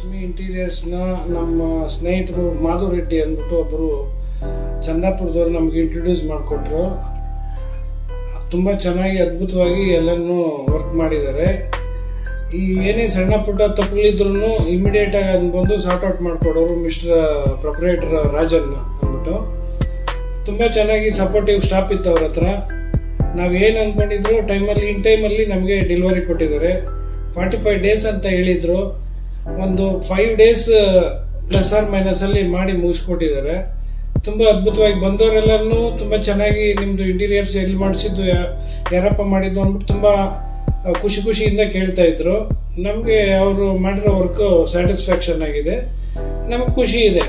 ರಾಜಲಕ್ಷ್ಮಿ ಇಂಟೀರಿಯರ್ಸ್ನ ನಮ್ಮ ಸ್ನೇಹಿತರು ಮಾಧು ರೆಡ್ಡಿ ಅಂದ್ಬಿಟ್ಟು ಒಬ್ಬರು ಚಂದಾಪುರದವರು ನಮಗೆ ಇಂಟ್ರೊಡ್ಯೂಸ್ ಮಾಡಿಕೊಟ್ರು. ತುಂಬ ಚೆನ್ನಾಗಿ ಅದ್ಭುತವಾಗಿ ಎಲ್ಲನೂ ವರ್ಕ್ ಮಾಡಿದ್ದಾರೆ. ಈ ಏನೇ ಸಣ್ಣ ಪುಟ್ಟ ತಪ್ಪುಗಳಿದ್ರು ಇಮಿಡಿಯೇಟಾಗಿ ಅದನ್ನು ಬಂದು ಸಾರ್ಟ್ ಔಟ್ ಮಾಡಿಕೊಡೋರು ಮಿಸ್ಟರ್ ಪ್ರೊಪ್ರೈಟರ್ ರಾಜನ್ ಅಂದ್ಬಿಟ್ಟು. ತುಂಬ ಚೆನ್ನಾಗಿ ಸಪೋರ್ಟಿವ್ ಸ್ಟಾಫ್ ಇತ್ತು ಅವ್ರ ಹತ್ರ. ನಾವೇನು ಅಂದ್ಕೊಂಡಿದ್ರು ಇನ್ ಟೈಮಲ್ಲಿ ನಮಗೆ ಡೆಲಿವರಿ ಕೊಟ್ಟಿದ್ದಾರೆ. 45 ಡೇಸ್ ಅಂತ ಹೇಳಿದರು. ಒಂದು 5 ಡೇಸ್ ಪ್ಲಸ್ ಆರ್ ಮೈನಸಲ್ಲಿ ಮಾಡಿ ಮುಗಿಸ್ಕೊಟ್ಟಿದ್ದಾರೆ. ತುಂಬ ಅದ್ಭುತವಾಗಿ ಬಂದವರೆಲ್ಲರೂ ತುಂಬ ಚೆನ್ನಾಗಿ ನಿಮ್ಮದು ಇಂಟೀರಿಯರ್ಸ್ ಎಲ್ಲಿ ಮಾಡಿಸಿದ್ದು, ಯಾರಪ್ಪ ಮಾಡಿದ್ದು ಅಂದ್ಬಿಟ್ಟು ತುಂಬ ಖುಷಿಯಿಂದ ಕೇಳ್ತಾ ಇದ್ರು. ನಮಗೆ ಅವರು ಮಾಡಿರೋ ವರ್ಕು ಸ್ಯಾಟಿಸ್ಫ್ಯಾಕ್ಷನ್ ಆಗಿದೆ, ನಮಗೆ ಖುಷಿ ಇದೆ.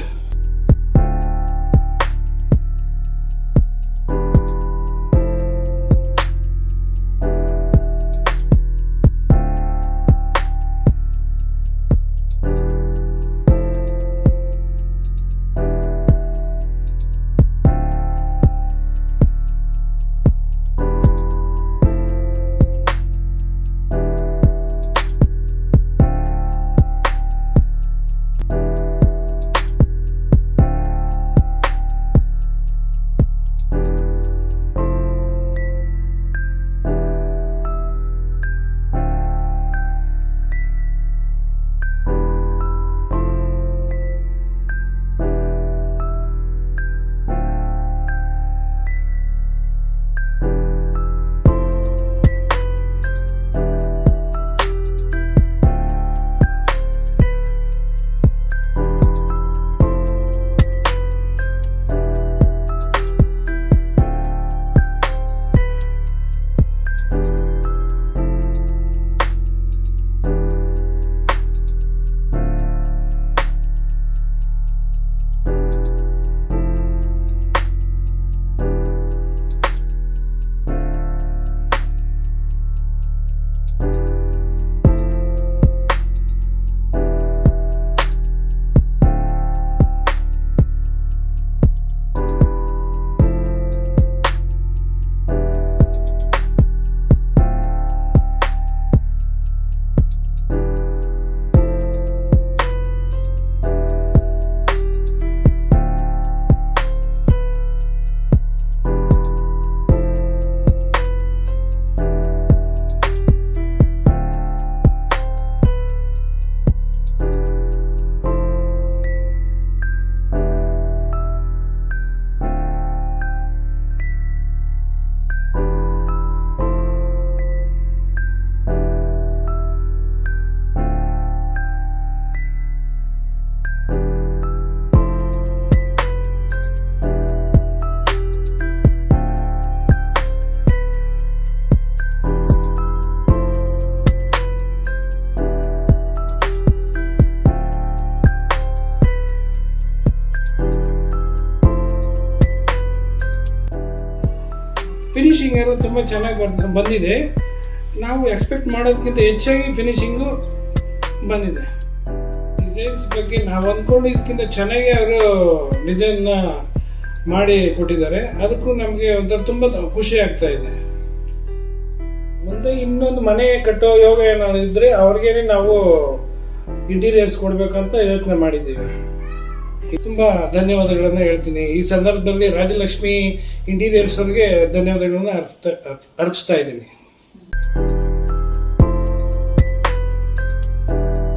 ಫಿನಿಶಿಂಗ್ ಎಲ್ಲ ತುಂಬ ಚೆನ್ನಾಗಿ ಬಂದಿದೆ. ನಾವು ಎಕ್ಸ್ಪೆಕ್ಟ್ ಮಾಡೋದಕ್ಕಿಂತ ಹೆಚ್ಚಾಗಿ ಫಿನಿಶಿಂಗು ಬಂದಿದೆ. ಡಿಸೈನ್ಸ್ ಬಗ್ಗೆ ನಾವು ಅಂದ್ಕೊಂಡಿದ್ದಕ್ಕಿಂತ ಚೆನ್ನಾಗಿ ಅವರು ಡಿಸೈನ್ನ ಮಾಡಿ ಕೊಟ್ಟಿದ್ದಾರೆ. ಅದಕ್ಕೂ ನಮಗೆ ಒಂಥರ ತುಂಬ ಖುಷಿ ಆಗ್ತಾ ಇದೆ. ಮುಂದೆ ಇನ್ನೊಂದು ಮನೆ ಕಟ್ಟೋ ಯೋಗ ಏನಾದ್ರು ಇದ್ರೆ ಅವ್ರಿಗೇನೆ ನಾವು ಇಂಟೀರಿಯರ್ಸ್ ಕೊಡ್ಬೇಕಂತ ಯೋಚನೆ ಮಾಡಿದ್ದೀವಿ. ತುಂಬ ಧನ್ಯವಾದಗಳನ್ನು ಹೇಳ್ತೀನಿ. ಈ ಸಂದರ್ಭದಲ್ಲಿ ರಾಜಲಕ್ಷ್ಮಿ ಇಂಟೀರಿಯರ್ಸ್ ಅವರಿಗೆ ಧನ್ಯವಾದಗಳನ್ನು ಅರ್ಪಿಸ್ತಾ ಇದ್ದೀನಿ.